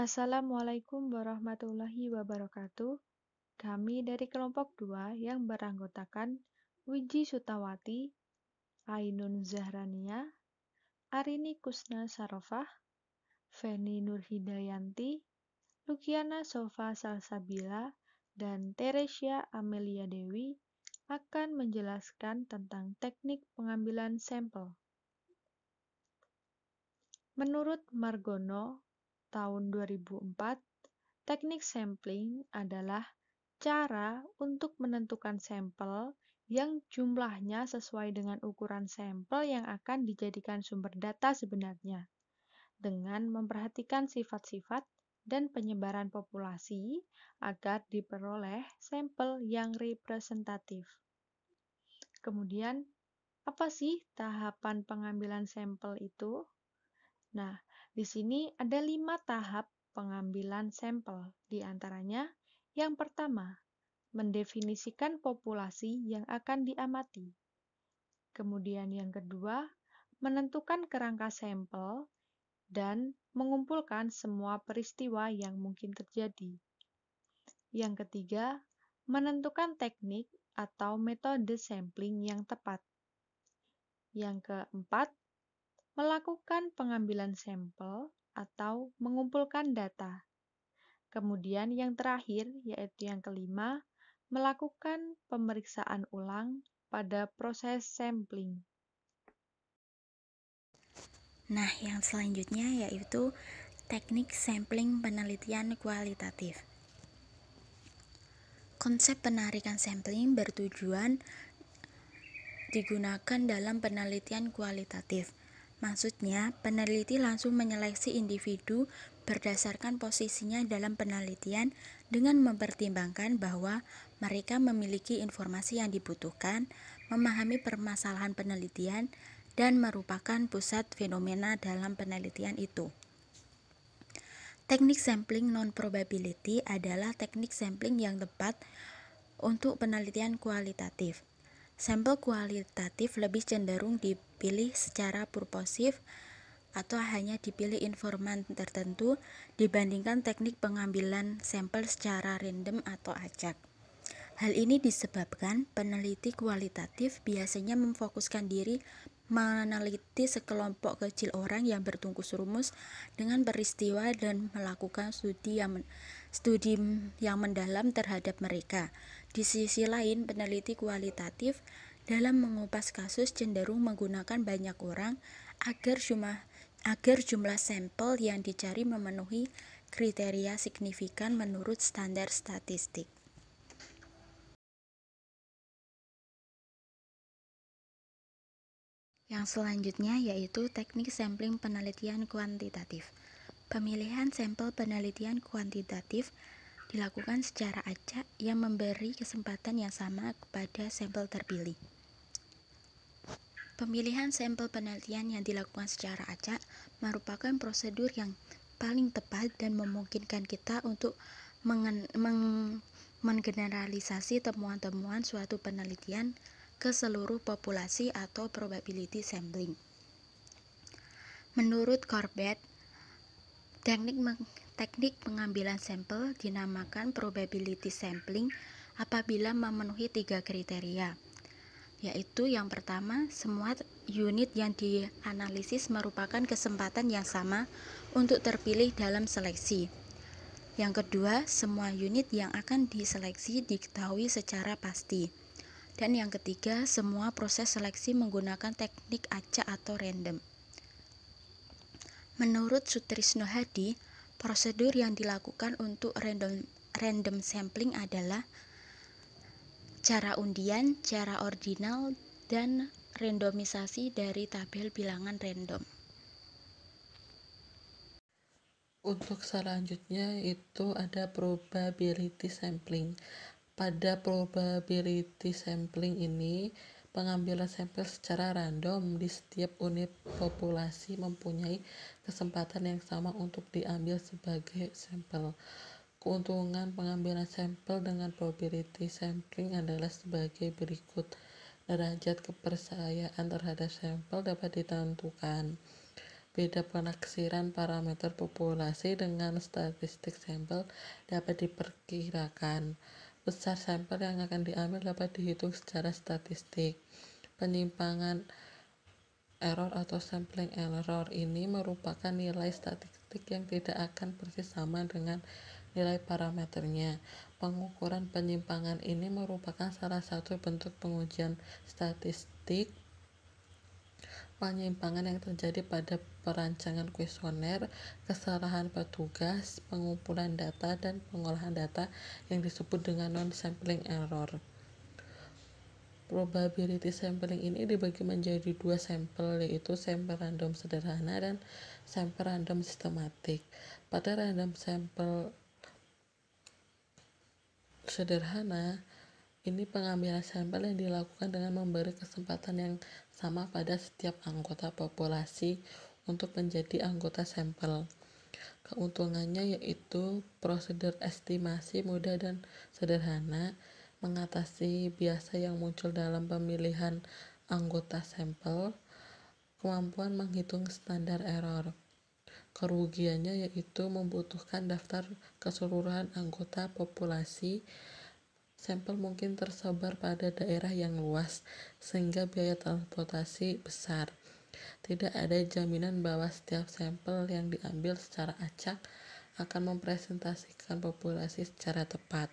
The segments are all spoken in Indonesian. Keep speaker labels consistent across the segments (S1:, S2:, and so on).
S1: Assalamualaikum warahmatullahi wabarakatuh. Kami dari kelompok 2 yang beranggotakan Wiji Sutawati, Ainun Zahrania, Arini Kusna Sarofah, Feni Nurhidayanti, Lukiana Sofa Salsabila, dan Teresia Amelia Dewi akan menjelaskan tentang teknik pengambilan sampel. Menurut Margono, tahun 2004, teknik sampling adalah cara untuk menentukan sampel yang jumlahnya sesuai dengan ukuran sampel yang akan dijadikan sumber data sebenarnya, dengan memperhatikan sifat-sifat dan penyebaran populasi agar diperoleh sampel yang representatif. Kemudian, apa sih tahapan pengambilan sampel itu? Nah, di sini ada 5 tahap pengambilan sampel. Di antaranya, yang pertama, mendefinisikan populasi yang akan diamati. Kemudian yang kedua, menentukan kerangka sampel dan mengumpulkan semua peristiwa yang mungkin terjadi. Yang ketiga, menentukan teknik atau metode sampling yang tepat. Yang keempat, melakukan pengambilan sampel atau mengumpulkan data. Kemudian yang terakhir, yaitu yang kelima, melakukan pemeriksaan ulang pada proses sampling.
S2: Nah, yang selanjutnya yaitu teknik sampling penelitian kualitatif. Konsep penarikan sampling bertujuan digunakan dalam penelitian kualitatif. Maksudnya, peneliti langsung menyeleksi individu berdasarkan posisinya dalam penelitian dengan mempertimbangkan bahwa mereka memiliki informasi yang dibutuhkan, memahami permasalahan penelitian, dan merupakan pusat fenomena dalam penelitian itu. Teknik sampling non-probability adalah teknik sampling yang tepat untuk penelitian kualitatif. Sampel kualitatif lebih cenderung dipilih secara purposif atau hanya dipilih informan tertentu dibandingkan teknik pengambilan sampel secara random atau acak. Hal ini disebabkan peneliti kualitatif biasanya memfokuskan diri meneliti sekelompok kecil orang yang berbungkus rumus dengan peristiwa dan melakukan studi yang mendalam terhadap mereka. Di sisi lain, peneliti kualitatif dalam mengupas kasus cenderung menggunakan banyak orang agar jumlah sampel yang dicari memenuhi kriteria signifikan menurut standar statistik. Yang selanjutnya yaitu teknik sampling penelitian kuantitatif. Pemilihan sampel penelitian kuantitatif dilakukan secara acak yang memberi kesempatan yang sama kepada sampel terpilih. Pemilihan sampel penelitian yang dilakukan secara acak merupakan prosedur yang paling tepat dan memungkinkan kita untuk menggeneralisasi temuan-temuan suatu penelitian ke seluruh populasi atau probability sampling. Menurut Corbett, teknik pengambilan sampel dinamakan probability sampling apabila memenuhi 3 kriteria, yaitu yang pertama, semua unit yang dianalisis merupakan kesempatan yang sama untuk terpilih dalam seleksi. Yang kedua, semua unit yang akan diseleksi diketahui secara pasti. Dan yang ketiga, semua proses seleksi menggunakan teknik acak atau random. Menurut Sutrisno Hadi, prosedur yang dilakukan untuk random sampling adalah cara undian, cara ordinal, dan randomisasi dari tabel bilangan random.
S3: Untuk selanjutnya itu ada probability sampling. Pada probability sampling ini, pengambilan sampel secara random di setiap unit populasi mempunyai kesempatan yang sama untuk diambil sebagai sampel. Keuntungan pengambilan sampel dengan probability sampling adalah sebagai berikut. Derajat kepercayaan terhadap sampel dapat ditentukan Beda penaksiran parameter populasi dengan statistik sampel dapat diperkirakan. Besar sampel yang akan diambil dapat dihitung secara statistik. Penyimpangan error atau sampling error ini merupakan nilai statistik yang tidak akan persis sama dengan nilai parameternya. Pengukuran penyimpangan ini merupakan salah satu bentuk pengujian statistik penyimpangan yang terjadi pada perancangan kuesioner, kesalahan petugas, pengumpulan data, dan pengolahan data yang disebut dengan non-sampling error. Probability sampling ini dibagi menjadi dua sampel, yaitu sampel random sederhana dan sampel random sistematik. Pada random sampel sederhana, ini pengambilan sampel yang dilakukan dengan memberi kesempatan yang sama pada setiap anggota populasi untuk menjadi anggota sampel. Keuntungannya yaitu prosedur estimasi mudah dan sederhana, mengatasi bias yang muncul dalam pemilihan anggota sampel, kemampuan menghitung standar error. Kerugiannya yaitu membutuhkan daftar keseluruhan anggota populasi. Sampel mungkin tersebar pada daerah yang luas, sehingga biaya transportasi besar. Tidak ada jaminan bahwa setiap sampel yang diambil secara acak akan mempresentasikan populasi secara tepat.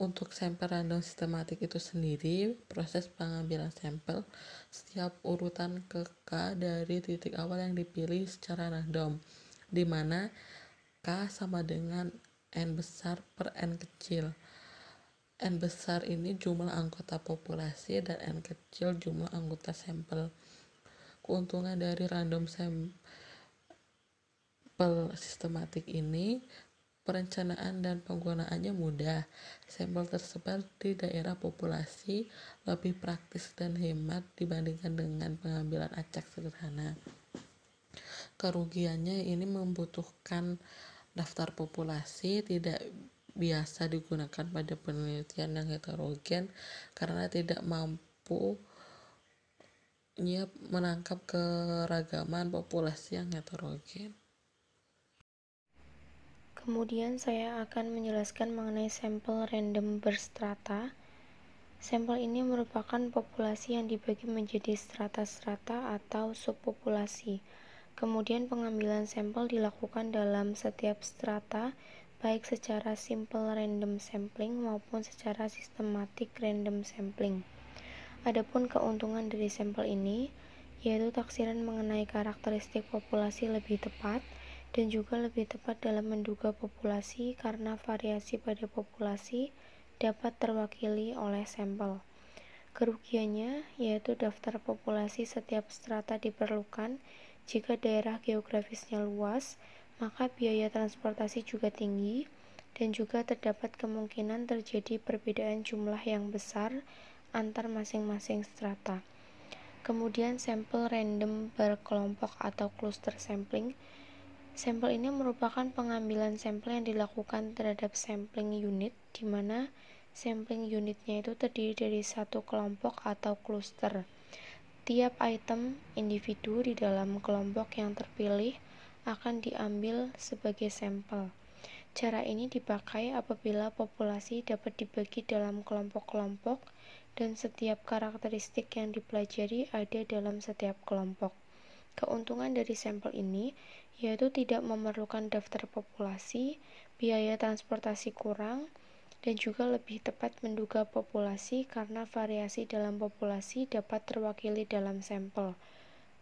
S3: Untuk sampel random sistematik itu sendiri, proses pengambilan sampel, setiap urutan K dari titik awal yang dipilih secara random, di mana K sama dengan N besar per N kecil. N besar ini jumlah anggota populasi dan N kecil jumlah anggota sampel. Keuntungan dari random sampel sistematik ini, perencanaan dan penggunaannya mudah. Sampel tersebar di daerah populasi lebih praktis dan hemat dibandingkan dengan pengambilan acak sederhana. Kerugiannya ini membutuhkan daftar populasi, tidak biasa digunakan pada penelitian yang heterogen karena tidak mampu menangkap keragaman populasi yang heterogen.
S2: Kemudian saya akan menjelaskan mengenai sampel random berstrata. Sampel ini merupakan populasi yang dibagi menjadi strata-strata atau subpopulasi. Kemudian pengambilan sampel dilakukan dalam setiap strata, baik secara simple random sampling maupun secara sistematik random sampling. Adapun keuntungan dari sampel ini, yaitu taksiran mengenai karakteristik populasi lebih tepat, dan juga lebih tepat dalam menduga populasi karena variasi pada populasi dapat terwakili oleh sampel. Kerugiannya yaitu daftar populasi setiap strata diperlukan. Jika daerah geografisnya luas, maka biaya transportasi juga tinggi, dan juga terdapat kemungkinan terjadi perbedaan jumlah yang besar antar masing-masing strata. Kemudian sampel random berkelompok atau cluster sampling. Sampel ini merupakan pengambilan sampel yang dilakukan terhadap sampling unit, di mana sampling unitnya itu terdiri dari satu kelompok atau cluster. Tiap item individu di dalam kelompok yang terpilih akan diambil sebagai sampel. Cara ini dipakai apabila populasi dapat dibagi dalam kelompok-kelompok dan setiap karakteristik yang dipelajari ada dalam setiap kelompok. Keuntungan dari sampel ini yaitu tidak memerlukan daftar populasi, biaya transportasi kurang, dan juga lebih tepat menduga populasi karena variasi dalam populasi dapat terwakili dalam sampel.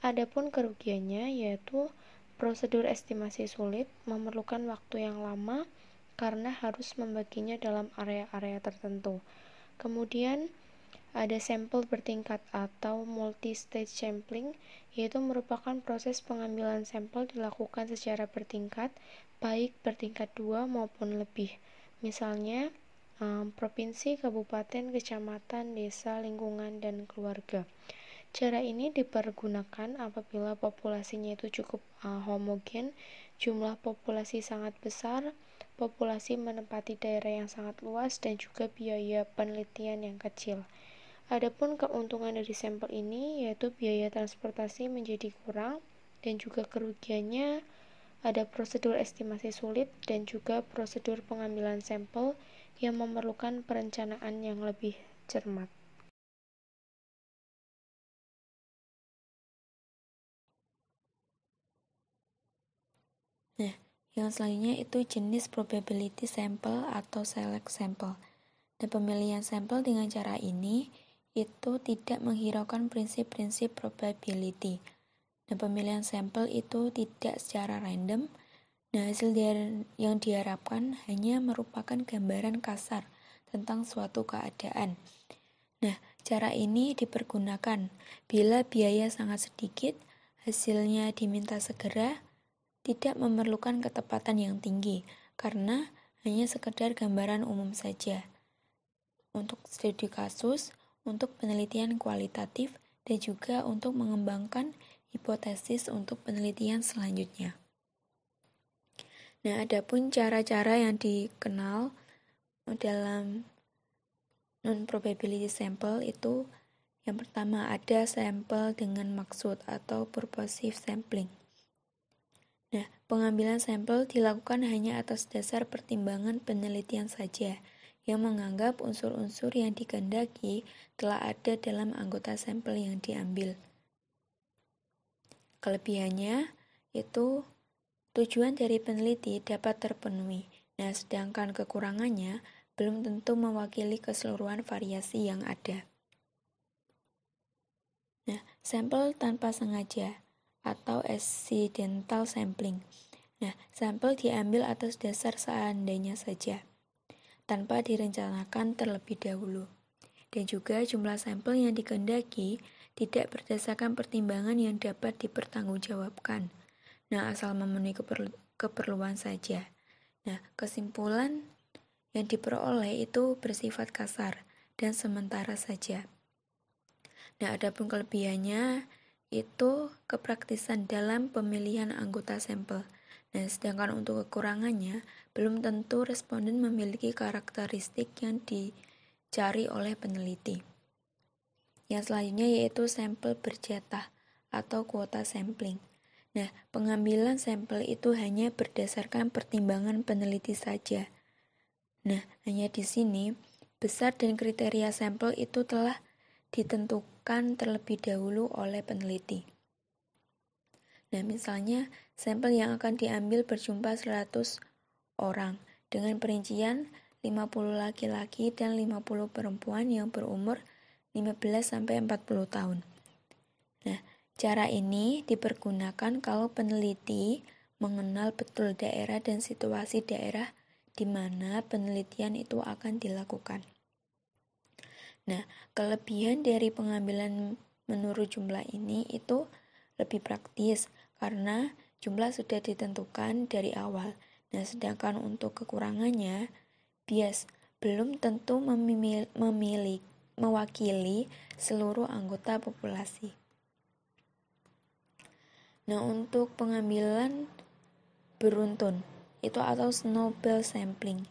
S2: Adapun kerugiannya yaitu prosedur estimasi sulit, memerlukan waktu yang lama karena harus membaginya dalam area-area tertentu. Kemudian ada sampel bertingkat atau multi-stage sampling, yaitu merupakan proses pengambilan sampel dilakukan secara bertingkat, baik bertingkat 2 maupun lebih. Misalnya, provinsi, kabupaten, kecamatan, desa, lingkungan, dan keluarga. Cara ini dipergunakan apabila populasinya itu cukup homogen, jumlah populasi sangat besar, populasi menempati daerah yang sangat luas, dan juga biaya penelitian yang kecil. Adapun keuntungan dari sampel ini yaitu biaya transportasi menjadi kurang
S4: dan juga kerugiannya. Ada prosedur estimasi sulit dan juga prosedur pengambilan sampel yang memerlukan perencanaan yang lebih cermat.
S2: Nah, yang selanjutnya itu jenis probability sample atau select sample. Dan pemilihan sampel dengan cara ini itu tidak menghiraukan prinsip-prinsip probability. Dan pemilihan sampel itu tidak secara random. Nah, hasil yang diharapkan hanya merupakan gambaran kasar tentang suatu keadaan. Nah, cara ini dipergunakan bila biaya sangat sedikit, hasilnya diminta segera, tidak memerlukan ketepatan yang tinggi, karena hanya sekedar gambaran umum saja. Untuk studi kasus, untuk penelitian kualitatif, dan juga untuk mengembangkan hipotesis untuk penelitian selanjutnya. Nah, adapun cara-cara yang dikenal dalam non-probability sample itu yang pertama ada sampel dengan maksud atau purposive sampling. Nah, pengambilan sampel dilakukan hanya atas dasar pertimbangan penelitian saja yang menganggap unsur-unsur yang dikehendaki telah ada dalam anggota sampel yang diambil. Kelebihannya itu tujuan dari peneliti dapat terpenuhi. Nah, sedangkan kekurangannya belum tentu mewakili keseluruhan variasi yang ada. Nah, sampel tanpa sengaja atau accidental sampling. Nah, sampel diambil atas dasar seandainya saja, tanpa direncanakan terlebih dahulu. Dan juga jumlah sampel yang dikehendaki tidak berdasarkan pertimbangan yang dapat dipertanggungjawabkan. Nah, asal memenuhi keperluan saja. Nah, kesimpulan yang diperoleh itu bersifat kasar dan sementara saja. Nah, adapun kelebihannya itu kepraktisan dalam pemilihan anggota sampel. Nah, sedangkan untuk kekurangannya, belum tentu responden memiliki karakteristik yang dicari oleh peneliti. Yang selanjutnya yaitu sampel berjatah atau kuota sampling. Nah, pengambilan sampel itu hanya berdasarkan pertimbangan peneliti saja. Nah, hanya di sini, besar dan kriteria sampel itu telah ditentukan terlebih dahulu oleh peneliti. Nah, misalnya, sampel yang akan diambil berjumlah 100 orang dengan perincian 50 laki-laki dan 50 perempuan yang berumur 15-40 tahun. Nah, cara ini dipergunakan kalau peneliti mengenal betul daerah dan situasi daerah di mana penelitian itu akan dilakukan. Nah, kelebihan dari pengambilan menurut jumlah ini itu lebih praktis karena jumlah sudah ditentukan dari awal. Nah, sedangkan untuk kekurangannya, bias belum tentu mewakili seluruh anggota populasi. Nah, untuk pengambilan beruntun itu atau snowball sampling.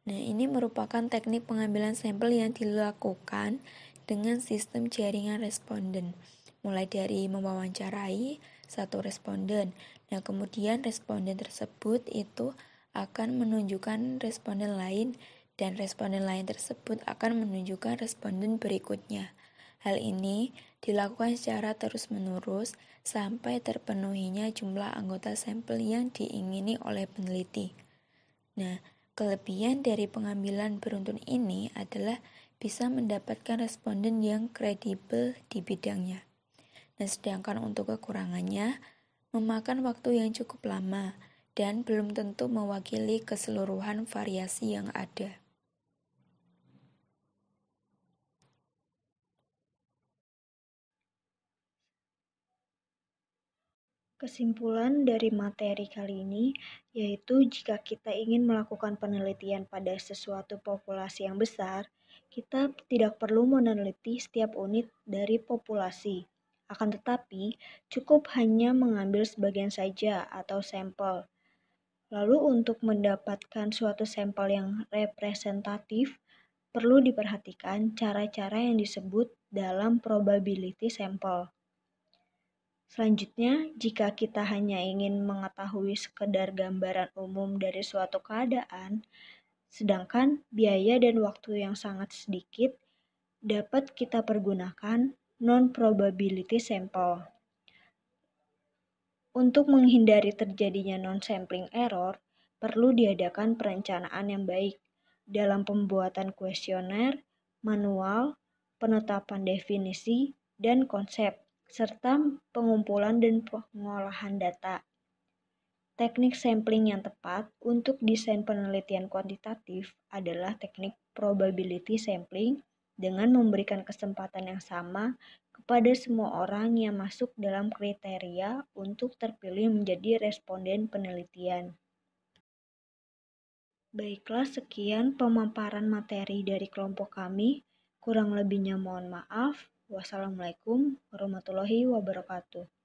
S2: Nah, ini merupakan teknik pengambilan sampel yang dilakukan dengan sistem jaringan responden, mulai dari mewawancarai satu responden. Nah, kemudian responden tersebut itu akan menunjukkan responden lain dan responden lain tersebut akan menunjukkan responden berikutnya. Hal ini dilakukan secara terus-menerus sampai terpenuhinya jumlah anggota sampel yang diingini oleh peneliti. Nah, kelebihan dari pengambilan beruntun ini adalah bisa mendapatkan responden yang kredibel di bidangnya. Nah, sedangkan untuk kekurangannya, memakan waktu yang cukup lama dan belum tentu mewakili keseluruhan variasi yang ada.
S1: Kesimpulan dari materi kali ini yaitu jika kita ingin melakukan penelitian pada sesuatu populasi yang besar, kita tidak perlu meneliti setiap unit dari populasi. Akan tetapi, cukup hanya mengambil sebagian saja atau sampel. Lalu untuk mendapatkan suatu sampel yang representatif, perlu diperhatikan cara-cara yang disebut dalam probability sample. Selanjutnya, jika kita hanya ingin mengetahui sekedar gambaran umum dari suatu keadaan, sedangkan biaya dan waktu yang sangat sedikit, dapat kita pergunakan non-probability sample. Untuk menghindari terjadinya non-sampling error, perlu diadakan perencanaan yang baik dalam pembuatan kuesioner, manual, penetapan definisi, dan konsep, serta pengumpulan dan pengolahan data. Teknik sampling yang tepat untuk desain penelitian kuantitatif adalah teknik probability sampling dengan memberikan kesempatan yang sama kepada semua orang yang masuk dalam kriteria untuk terpilih menjadi responden penelitian. Baiklah, sekian pemaparan materi dari kelompok kami. Kurang lebihnya mohon maaf. Wassalamualaikum warahmatullahi wabarakatuh.